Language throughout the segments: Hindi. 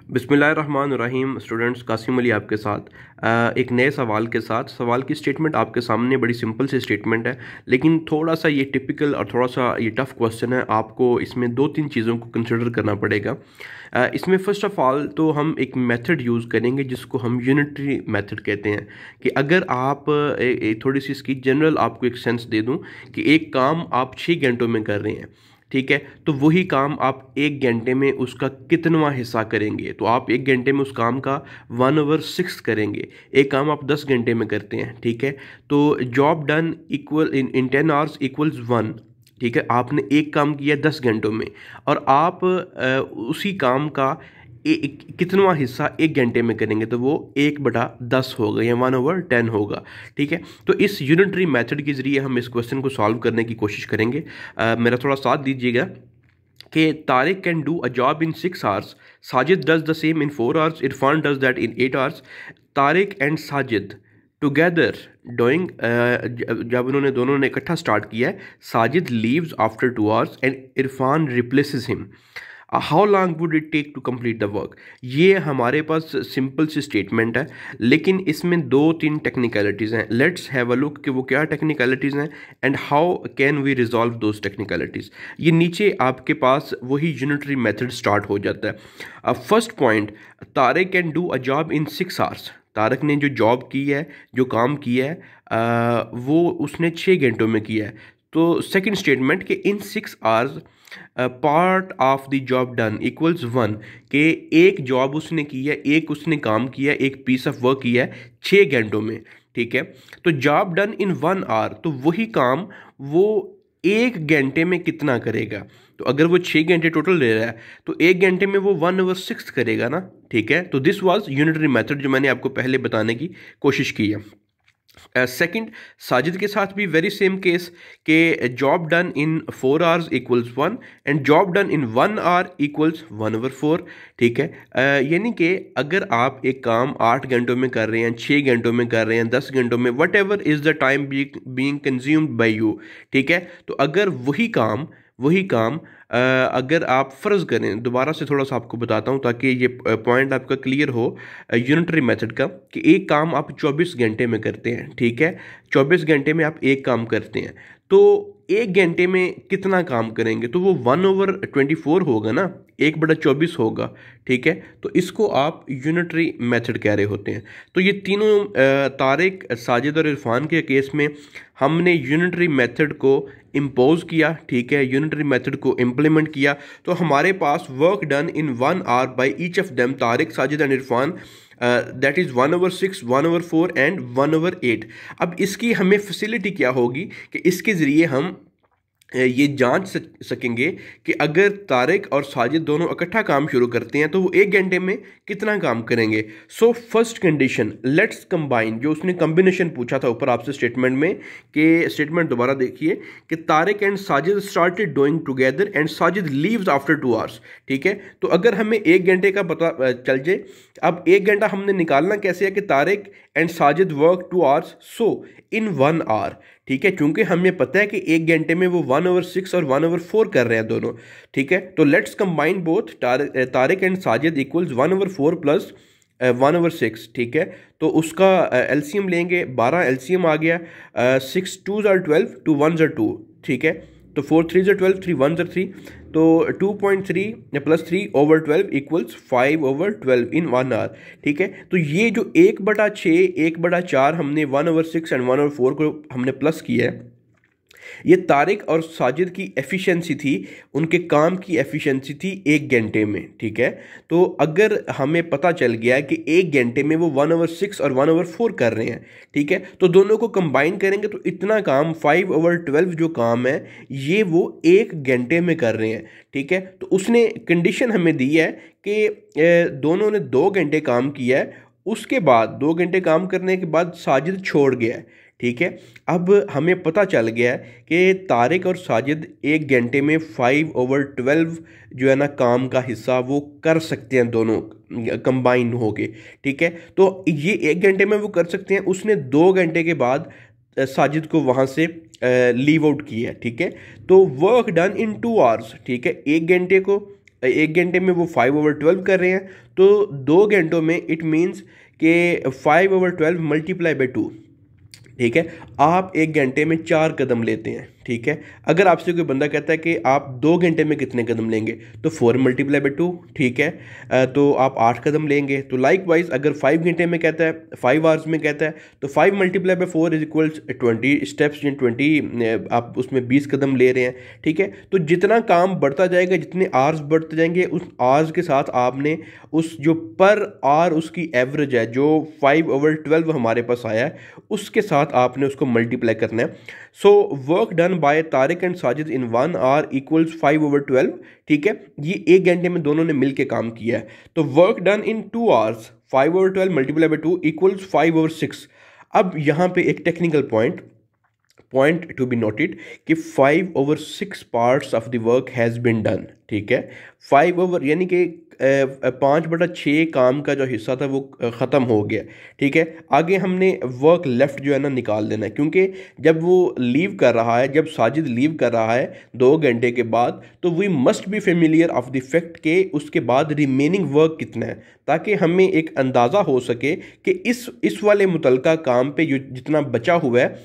बिस्मिल्लाहिर्रहमानिर्रहीम। स्टूडेंट्स, कासिम अली आपके साथ एक नए सवाल के साथ। सवाल की स्टेटमेंट आपके सामने बड़ी सिंपल सी स्टेटमेंट है, लेकिन थोड़ा सा ये टिपिकल और थोड़ा सा ये टफ़ क्वेश्चन है। आपको इसमें दो तीन चीज़ों को कंसिडर करना पड़ेगा। इसमें फ़र्स्ट ऑफ़ ऑल तो हम एक मेथड यूज़ करेंगे जिसको हम यूनिटरी मेथड कहते हैं। कि अगर आप थोड़ी सी इसकी जनरल आपको एक सेंस दे दूँ कि एक काम आप 6 घंटों में कर रहे हैं, ठीक है, तो वही काम आप 1 घंटे में उसका कितनवा हिस्सा करेंगे। तो आप 1 घंटे में उस काम का 1/6 करेंगे। एक काम आप 10 घंटे में करते हैं, ठीक है, तो job done equal in 10 hours equals 1। ठीक है, आपने एक काम किया 10 घंटों में और आप उसी काम का कितनवा हिस्सा 1 घंटे में करेंगे, तो वो 1/10 होगा या 1/10 होगा। ठीक है, तो इस यूनिटरी मेथड के ज़रिए हम इस क्वेश्चन को सॉल्व करने की कोशिश करेंगे। मेरा थोड़ा साथ दीजिएगा कि Tariq can do a job in 6 hours, Sajid does the same in 4 hours, Irfan does that in 8 hours. Tariq and Sajid together doing, जब उन्होंने दोनों ने इकट्ठा स्टार्ट किया है, Sajid leaves after 2 hours and Irfan replaces him. How long would it take to complete the work. ये हमारे पास सिंपल सी स्टेटमेंट है, लेकिन इसमें दो तीन टेक्निकलिटीज़ हैं। लेट्स हैव अ लुक कि वो क्या टेक्निकलिटीज़ हैं and how can we resolve those technicalities. ये नीचे आपके पास वही यूनिटरी मेथड स्टार्ट हो जाता है। First point, Tariq can do a job in 6 hours. Tariq ने जो जॉब की है, जो काम किया है, वो उसने 6 घंटों में किया है। तो सेकंड स्टेटमेंट कि इन 6 hours part of the job done equals 1, के एक जॉब उसने की है, एक उसने काम किया, एक पीस ऑफ वर्क किया है 6 घंटों में। ठीक है, तो जॉब डन इन 1 आवर, तो वही काम वो 1 घंटे में कितना करेगा। तो अगर वो 6 घंटे टोटल ले रहा है तो 1 घंटे में वो 1/6 करेगा ना। ठीक है, तो दिस वाज यूनिटरी मेथड जो मैंने आपको पहले बताने की कोशिश की है। सेकंड, साजिद के साथ भी वेरी सेम केस के job done in 4 hours equals 1 and job done in 1 hour equals 1/4। ठीक है, यानी कि अगर आप एक काम 8 घंटों में कर रहे हैं, 6 घंटों में कर रहे हैं, 10 घंटों में, what ever is the time being consumed by you. ठीक है, तो अगर वही काम अगर आप फ़र्ज़ करें, दोबारा से थोड़ा सा आपको बताता हूँ ताकि ये पॉइंट आपका क्लियर हो यूनिटरी मेथड का, कि एक काम आप 24 घंटे में करते हैं। ठीक है, 24 घंटे में आप एक काम करते हैं, तो 1 घंटे में कितना काम करेंगे, तो वो 1/24 होगा ना, 1/24 होगा। ठीक है, तो इसको आप यूनिटरी मेथड कह रहे होते हैं। तो ये तीनों तारिक, साजिद और इरफान के केस में हमने यूनिटरी मेथड को इम्पोज किया। ठीक है, यूनिटरी मेथड को इम्प्लीमेंट किया, तो हमारे पास work done in 1 hour by each of them, Tariq, Sajid and Irfan, that is 1/6, 1/4 and 1/8। अब इसकी हमें फैसिलिटी क्या होगी कि इसके ज़रिए हम ये जांच सकेंगे कि अगर तारिक और साजिद दोनों इकट्ठा काम शुरू करते हैं तो वो 1 घंटे में कितना काम करेंगे। So first condition, let's combine, जो उसने कम्बिनेशन पूछा था ऊपर आपसे स्टेटमेंट में, कि स्टेटमेंट दोबारा देखिए कि Tariq and Sajid started doing together and Sajid leaves after 2 hours. ठीक है, तो अगर हमें 1 घंटे का पता चल जाए, अब 1 घंटा हमने निकालना कैसे है कि Tariq and Sajid work 2 hours, so in 1 hour. ठीक है, क्योंकि हमें पता है कि 1 घंटे में वो 1/6 और 1/4 कर रहे हैं दोनों। ठीक है, तो let's combine both, Tariq and Sajid equals 1/4 plus 1/6। ठीक है, तो उसका एलसीएम लेंगे, 12 एलसीएम आ गया, 6 2s are 12, 2 1s are 2। ठीक है, तो 4 3s are 12, 3 1s are 3, तो 2.3 प्लस 3/12 इक्वल्स 5/12 इन 1 आवर। ठीक है, तो ये जो 1/6, 1/4 हमने 1/6 एंड 1/4 को हमने प्लस किया है, ये तारिक और साजिद की एफिशिएंसी थी, उनके काम की एफिशिएंसी थी 1 घंटे में। ठीक है, तो अगर हमें पता चल गया कि 1 घंटे में वो 1/6 और 1/4 कर रहे हैं, ठीक है, तो दोनों को कंबाइन करेंगे तो इतना काम 5/12 जो काम है ये वो 1 घंटे में कर रहे हैं। ठीक है, तो उसने कंडीशन हमें दी है कि दोनों ने 2 घंटे काम किया है, उसके बाद 2 घंटे काम करने के बाद साजिद छोड़ गया है। ठीक है, अब हमें पता चल गया है कि तारिक और साजिद 1 घंटे में 5/12 जो है ना काम का हिस्सा वो कर सकते हैं, दोनों कंबाइन हो गए। ठीक है, तो ये 1 घंटे में वो कर सकते हैं। उसने 2 घंटे के बाद साजिद को वहाँ से लीव आउट किया है। ठीक है, तो वर्क डन इन 2 आवर्स। ठीक है, 1 घंटे को 1 घंटे में वो 5/12 कर रहे हैं, तो 2 घंटों में इट मीन्स कि 5/12 मल्टीप्लाई बाई 2, ठीक है। आप 1 घंटे में 4 कदम लेते हैं, ठीक है। अगर आपसे कोई बंदा कहता है कि आप 2 घंटे में कितने कदम लेंगे, तो 4 मल्टीप्लाई बाई 2, ठीक है, तो आप 8 कदम लेंगे। तो लाइक वाइज अगर 5 घंटे में कहता है, 5 आवर्स में कहता है, तो 5 multiply by 4 is equals 20 steps, यानी 20 आप उसमें 20 कदम ले रहे हैं, ठीक है। तो जितना काम बढ़ता जाएगा, जितने आवर्स बढ़ते जाएंगे, उस आवर्स के साथ आपने उस जो पर आवर उसकी एवरेज है, जो 5/12 हमारे पास आया है, उसके साथ आपने उसको मल्टीप्लाई करना है। So work done by Tariq and Sajid in 1 hour equals 5/12, ठीक है। ये 1 घंटे में दोनों ने मिलकर काम किया है। तो work done in 2 hours 5/12 multiply by 2 equals 5/6। अब यहाँ पे एक technical point to be noted कि 5/6 parts of the work has been done, ठीक है। 5 यानी कि 5/6 काम का जो हिस्सा था वो ख़त्म हो गया, ठीक है। आगे हमने वर्क लेफ्ट जो है ना निकाल देना है, क्योंकि जब वो लीव कर रहा है, जब साजिद लीव कर रहा है 2 घंटे के बाद, तो we must be familiar of the fact के उसके बाद रिमेनिंग वर्क कितना है, ताकि हमें एक अंदाज़ा हो सके कि इस वाले मुतलका काम पे जो जितना बचा हुआ है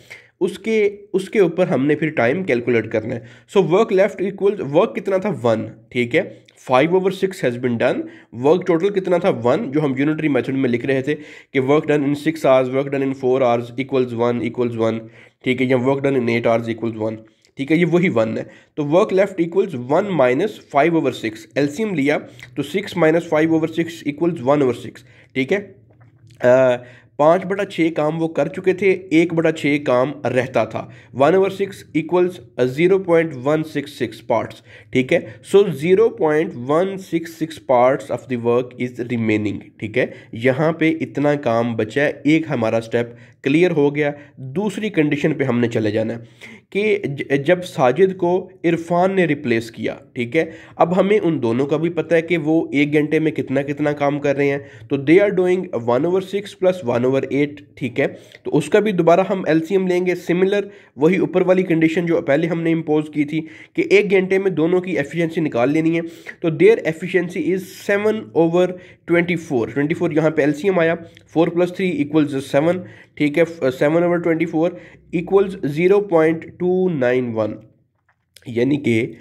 उसके ऊपर हमने फिर टाइम कैलकुलेट करना है। So work left equal, work कितना था 1, ठीक है। 5/6 has been done, work total कितना था 1, जो हम यूनिटरी मेथड में लिख रहे थे कि work done in 6 hours, work done in 4 hours equals 1, ठीक है, या वर्क डन इन 8 आवर्स इक्वल्स 1, ठीक है, ये वही 1 है। तो work left equals 1 minus 5/6, LCM लिया तो 6 माइनस 5/6 इक्वल्स 1/6, ठीक है। 5/6 काम वो कर चुके थे, 1/6 काम रहता था। 1/6 इक्वल्स 0.166 पार्ट्स, ठीक है। सो 0.166 parts of the work is remaining, ठीक है। यहाँ पे इतना काम बचा है, एक हमारा स्टेप क्लियर हो गया। दूसरी कंडीशन पे हमने चले जाना है कि जब साजिद को इरफान ने रिप्लेस किया, ठीक है। अब हमें उन दोनों का भी पता है कि वो 1 घंटे में कितना कितना काम कर रहे हैं, तो दे आर डूइंग 1/6 प्लस 1/8, ठीक है। तो उसका भी दोबारा हम एलसीएम लेंगे, सिमिलर वही ऊपर वाली कंडीशन जो पहले हमने इम्पोज की थी कि 1 घंटे में दोनों की एफिशिएंसी निकाल लेनी है। तो देयर एफिशिएंसी इज 7/24, 24 यहाँ पे एलसीएम आया, 4 + 3 इक्वल्स 7, ठीक है। 7/24 इक्वल्स 0.291, यानी कि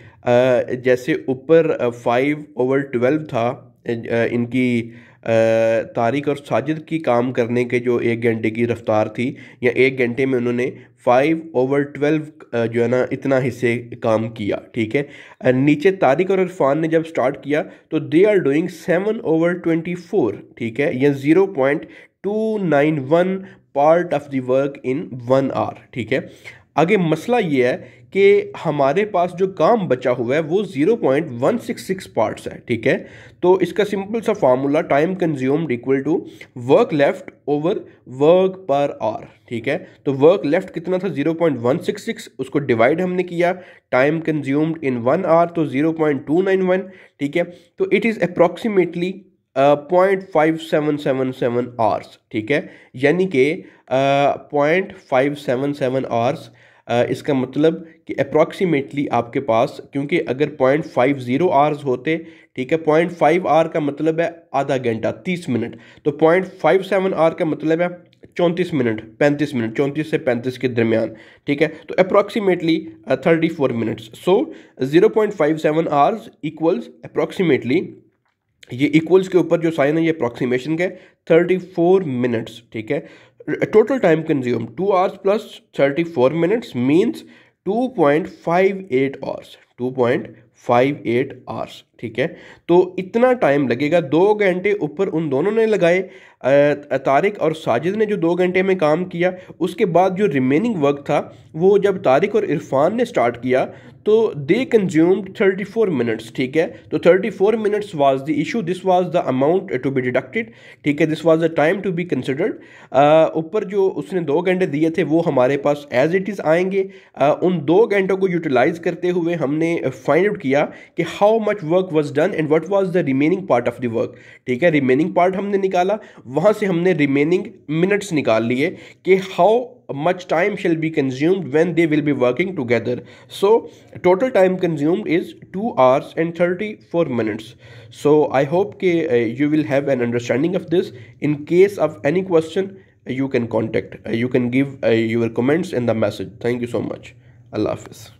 जैसे ऊपर 5/12 था इनकी तारिक और साजिद की काम करने के जो 1 घंटे की रफ्तार थी, या 1 घंटे में उन्होंने 5/12 जो है ना इतना हिस्से काम किया, ठीक है। नीचे तारिक और इरफान ने जब स्टार्ट किया तो दे आर डूइंग 7/24, ठीक है, या 0.291 part of the work in 1 hour, ठीक है। आगे मसला ये है कि हमारे पास जो काम बचा हुआ है वो 0.166 पार्ट्स है, ठीक है। तो इसका सिंपल सा formula time consumed equal to work left over work per hour, ठीक है। तो वर्क लेफ्ट कितना था 0.166, उसको डिवाइड हमने किया टाइम कंज्यूम्ड इन 1 आवर, तो 0.291, ठीक है। तो इट इज़ अप्रॉक्सीमेटली 0.5777 आवर्स, ठीक है, यानी कि 0.577 आवर्स। इसका मतलब कि अप्रॉक्सीमेटली आपके पास, क्योंकि अगर 0.50 आवर्स होते, ठीक है, 0.5 आवर का मतलब है आधा घंटा 30 मिनट, तो 0.57 आवर का मतलब है 34 मिनट 35 मिनट, 34 से 35 के दरमियान, ठीक है। तो अप्रॉक्सीमेटली 34 मिनट्स। सो 0.57 आवर्स इक्वल्स अप्रॉक्सीमेटली, ये इक्वल्स के ऊपर जो साइन है ये अप्रॉक्सीमेशन का 34 मिनट्स, ठीक है। Total time consume 2 hours plus 34 minutes means 2.58 hours, 2.58 hours, ठीक है। तो इतना टाइम लगेगा, 2 घंटे ऊपर उन दोनों ने लगाए, तारिक और साजिद ने जो 2 घंटे में काम किया, उसके बाद जो रिमेनिंग वर्क था वो जब तारिक और इरफान ने स्टार्ट किया तो दे कंज्यूम्ड 34 मिनट्स, ठीक है। तो 34 minutes was the issue, this was the amount to be deducted, ठीक है, this was the time to be considered. ऊपर जो उसने 2 घंटे दिए थे वो हमारे पास एज इट इज़ आएंगे। उन 2 घंटों को यूटिलाइज करते हुए हमने फाइंड आउट किया कि how much work was done and what was the remaining part of the work, ठीक है। रिमेनिंग पार्ट हमने निकाला, वहाँ से हमने रिमेनिंग मिनट्स निकाल लिए कि how much time shall be consumed when they will be working together. So total time consumed is 2 hours and 34 minutes. So I hope you will have an understanding of this. In case of any question, you can contact, you can give your comments in the message. Thank you so much. Allah Hafiz.